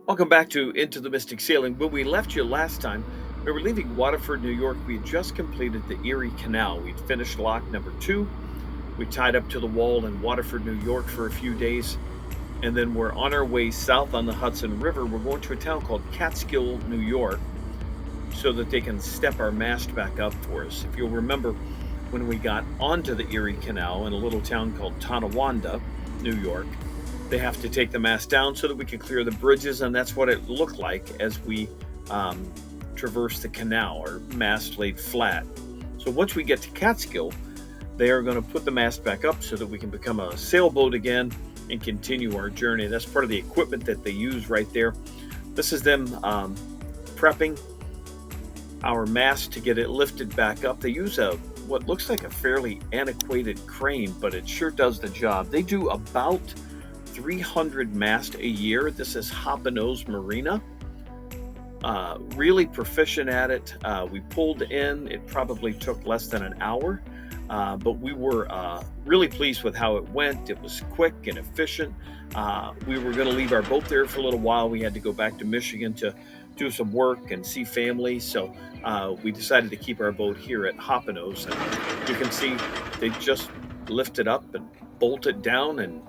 Welcome back to Into the Mystic Sailing. When we left you last time, we were leaving Waterford, New York. We had just completed the Erie Canal. We'd finished lock number 2. We tied up to the wall in Waterford, New York for a few days, and then we're on our way south on the Hudson River. We're going to a town called Catskill, New York, so that they can step our mast back up for us. If you'll remember, when we got onto the Erie Canal in a little town called Tonawanda, New York, they have to take the mast down so that we can clear the bridges, and that's what it looked like as we traverse the canal. Our mast laid flat. So once we get to Catskill, they are going to put the mast back up so that we can become a sailboat again and continue our journey. That's part of the equipment that they use right there. This is them prepping our mast to get it lifted back up. They use what looks like a fairly antiquated crane, but it sure does the job. They do about 300 mast a year. This is Hoppin' Marina. Really proficient at it. We pulled in. It probably took less than an hour, but we were really pleased with how it went. It was quick and efficient. We were going to leave our boat there for a little while. We had to go back to Michigan to do some work and see family, so we decided to keep our boat here at Hoppin'. And you can see they just lift it up and bolt it down, and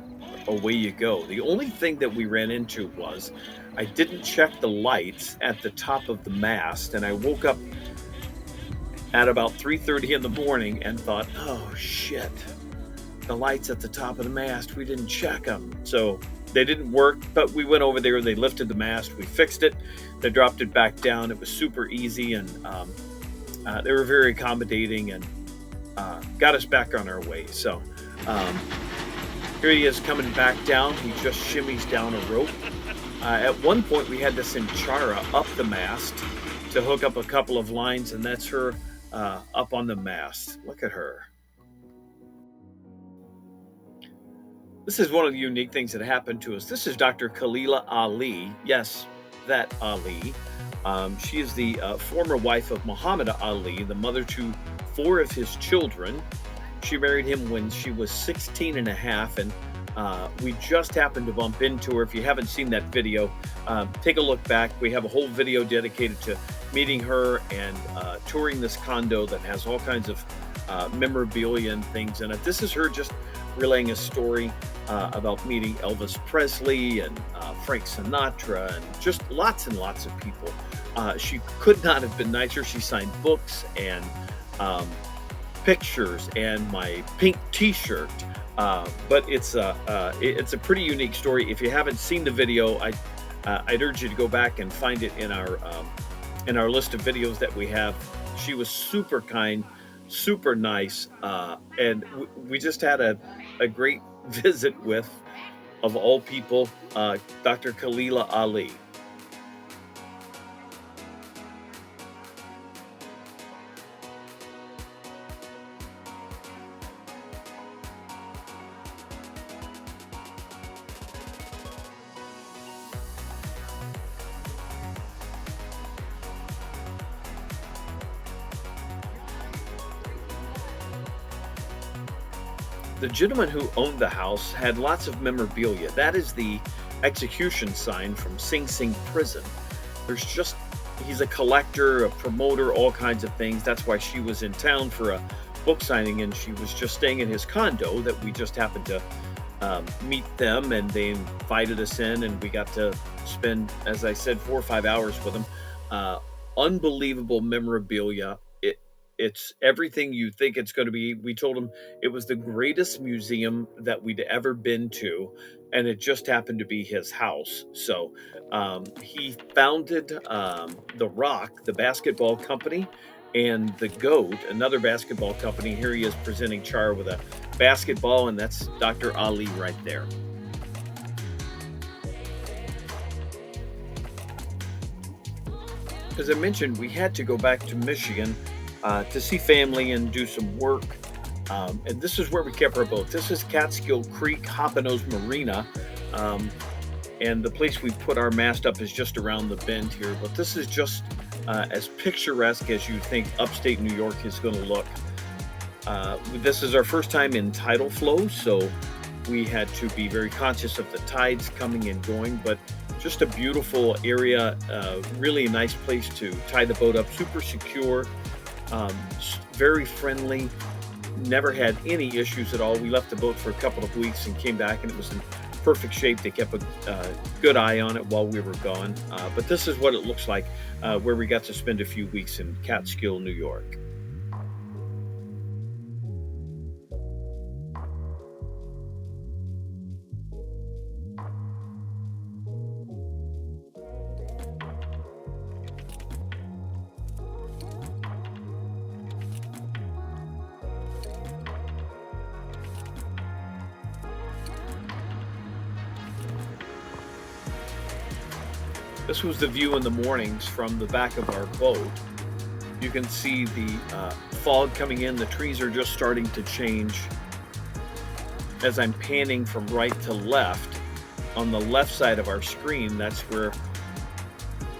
away you go. The only thing that we ran into was I didn't check the lights at the top of the mast, and I woke up at about 3:30 in the morning and thought, oh shit, the lights at the top of the mast, we didn't check them. So they didn't work, but we went over there, they lifted the mast, we fixed it, they dropped it back down. It was super easy, and they were very accommodating and got us back on our way. So here he is coming back down. He just shimmies down a rope. At one point, we had to send Chara up the mast to hook up a couple of lines, and that's her up on the mast. Look at her. This is one of the unique things that happened to us. This is Dr. Khalila Ali. Yes, that Ali. She is the former wife of Muhammad Ali, the mother to 4 of his children. She married him when she was 16 and a half, and we just happened to bump into her. If you haven't seen that video, take a look back. We have a whole video dedicated to meeting her and touring this condo that has all kinds of memorabilia and things in it. This is her just relaying a story about meeting Elvis Presley and Frank Sinatra and just lots and lots of people. She could not have been nicer. She signed books and pictures and my pink t-shirt, but it's a pretty unique story. If you haven't seen the video, I'd urge you to go back and find it in our list of videos that we have. She was super kind, super nice, and we just had a great visit with, of all people, Dr. Khalila Ali. The gentleman who owned the house had lots of memorabilia. That is the execution sign from Sing Sing prison. He's a collector, a promoter, all kinds of things. That's why she was in town for a book signing, and she was just staying in his condo that we just happened to meet them, and they invited us in, and we got to spend, as I said, 4 or 5 hours with them. Unbelievable memorabilia. It's everything you think it's going to be. We told him it was the greatest museum that we'd ever been to, and it just happened to be his house. So he founded The Rock, the basketball company, and The Goat, another basketball company. Here he is presenting Char with a basketball, and that's Dr. Ali right there. As I mentioned, we had to go back to Michigan to see family and do some work. And this is where we kept our boat. This is Catskill Creek, Hoppin' Marina. And the place we put our mast up is just around the bend here. But this is just as picturesque as you think upstate New York is going to look. This is our first time in tidal flow, so We had to be very conscious of the tides coming and going, but just a beautiful area, really a nice place to tie the boat up, super secure, very friendly, never had any issues at all. We left the boat for a couple of weeks and came back, and it was in perfect shape. They kept a good eye on it while we were gone. But this is what it looks like where we got to spend a few weeks in Catskill, New York. This was the view in the mornings from the back of our boat. You can see the fog coming in. The trees are just starting to change as I'm panning from right to left. On the left side of our screen, that's where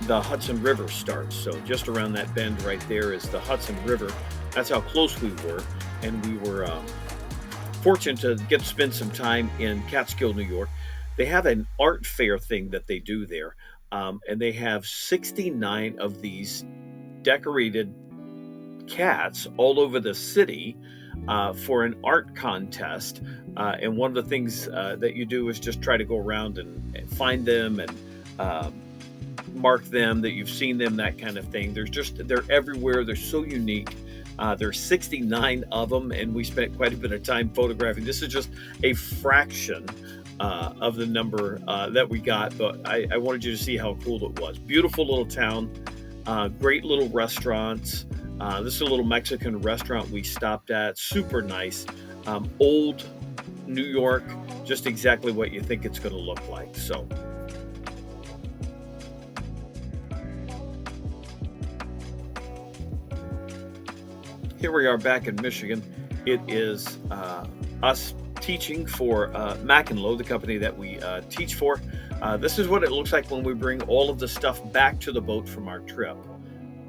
the Hudson River starts. So just around that bend right there is the Hudson River. That's how close we were. And we were fortunate to get to spend some time in Catskill, New York. They have an art fair thing that they do there. And they have 69 of these decorated cats all over the city for an art contest. And one of the things that you do is just try to go around and find them and mark them that you've seen them, that kind of thing. They're everywhere. They're so unique. There's 69 of them, and we spent quite a bit of time photographing. This is just a fraction of the number that we got, but I wanted you to see how cool it was. Beautiful little town, great little restaurants. This is a little Mexican restaurant we stopped at, super nice. Old New York, just exactly what you think it's going to look like. So here we are back in Michigan. It is us teaching for Macklowe, the company that we teach for. This is what it looks like when we bring all of the stuff back to the boat from our trip.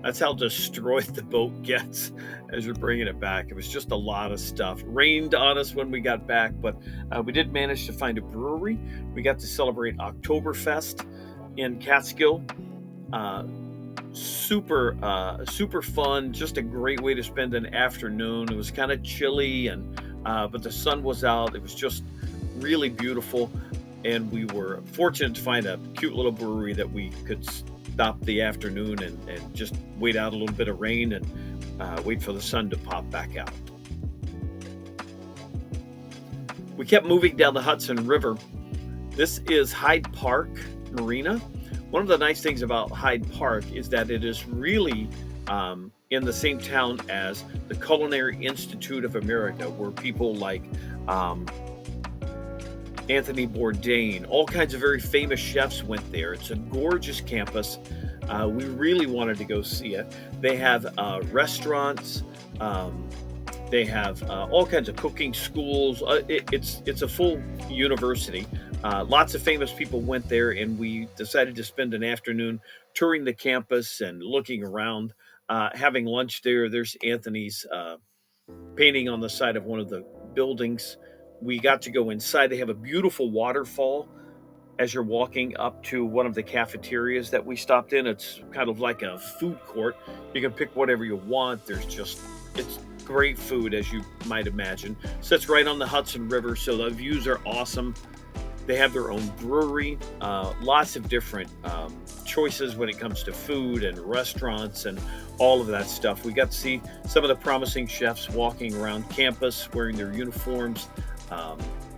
That's how destroyed the boat gets as you're bringing it back. It was just a lot of stuff. Rained on us when we got back, but we did manage to find a brewery. We got to celebrate Oktoberfest in Catskill. Super fun. Just a great way to spend an afternoon. It was kind of chilly, but the sun was out. It was just really beautiful, and we were fortunate to find a cute little brewery that we could stop the afternoon and just wait out a little bit of rain and wait for the sun to pop back out. We kept moving down the Hudson River. This is Hyde Park Marina. One of the nice things about Hyde Park is that it is really in the same town as the Culinary Institute of America, where people like Anthony Bourdain, all kinds of very famous chefs went there. It's a gorgeous campus. We really wanted to go see it. They have restaurants. They have all kinds of cooking schools. It's a full university. Lots of famous people went there, and we decided to spend an afternoon touring the campus and looking around, having lunch there. There's Anthony's painting on the side of one of the buildings. We got to go inside. They have a beautiful waterfall as you're walking up to one of the cafeterias that we stopped in. It's kind of like a food court. You can pick whatever you want. It's great food, as you might imagine. Sits right on the Hudson River, so the views are awesome. They have their own brewery, lots of different choices when it comes to food and restaurants and all of that stuff. We got to see some of the promising chefs walking around campus wearing their uniforms.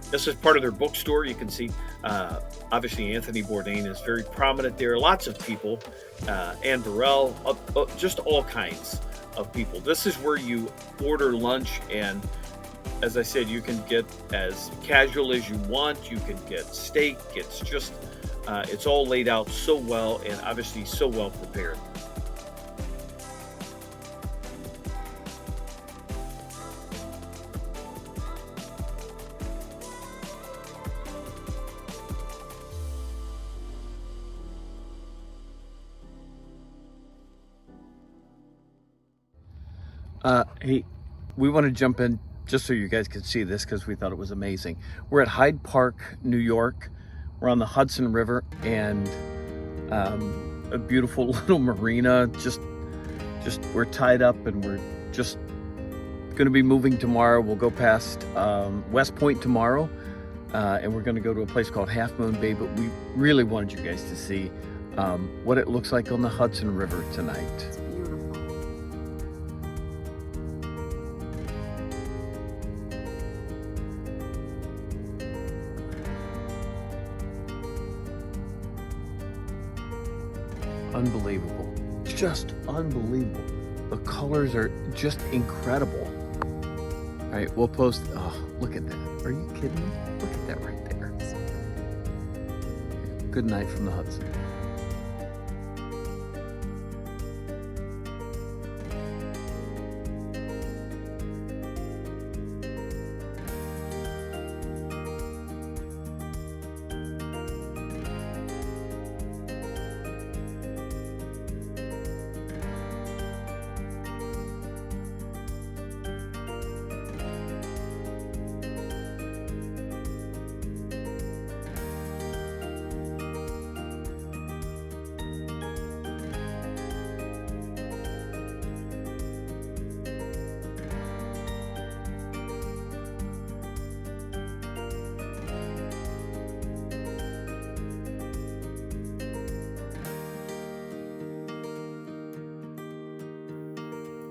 This is part of their bookstore. You can see, obviously, Anthony Bourdain is very prominent there. Lots of people, Anne Burrell, just all kinds of people. This is where you order lunch, and as I said, you can get as casual as you want. You can get steak. It's just, it's all laid out so well, and obviously so well prepared. Hey, we want to jump in just so you guys could see this because we thought it was amazing. We're at Hyde Park, New York. We're on the Hudson River, and a beautiful little marina. Just we're tied up, and we're just going to be moving tomorrow. We'll go past West Point tomorrow, and we're going to go to a place called Half Moon Bay, but we really wanted you guys to see what it looks like on the Hudson River tonight. It's beautiful. Unbelievable. Just unbelievable. The colors are just incredible. All right, we'll post. Oh, look at that. Are you kidding me? Look at that right there. Good night from the Hudson.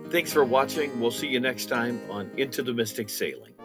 Thanks for watching. We'll see you next time on Into the Mystic Sailing.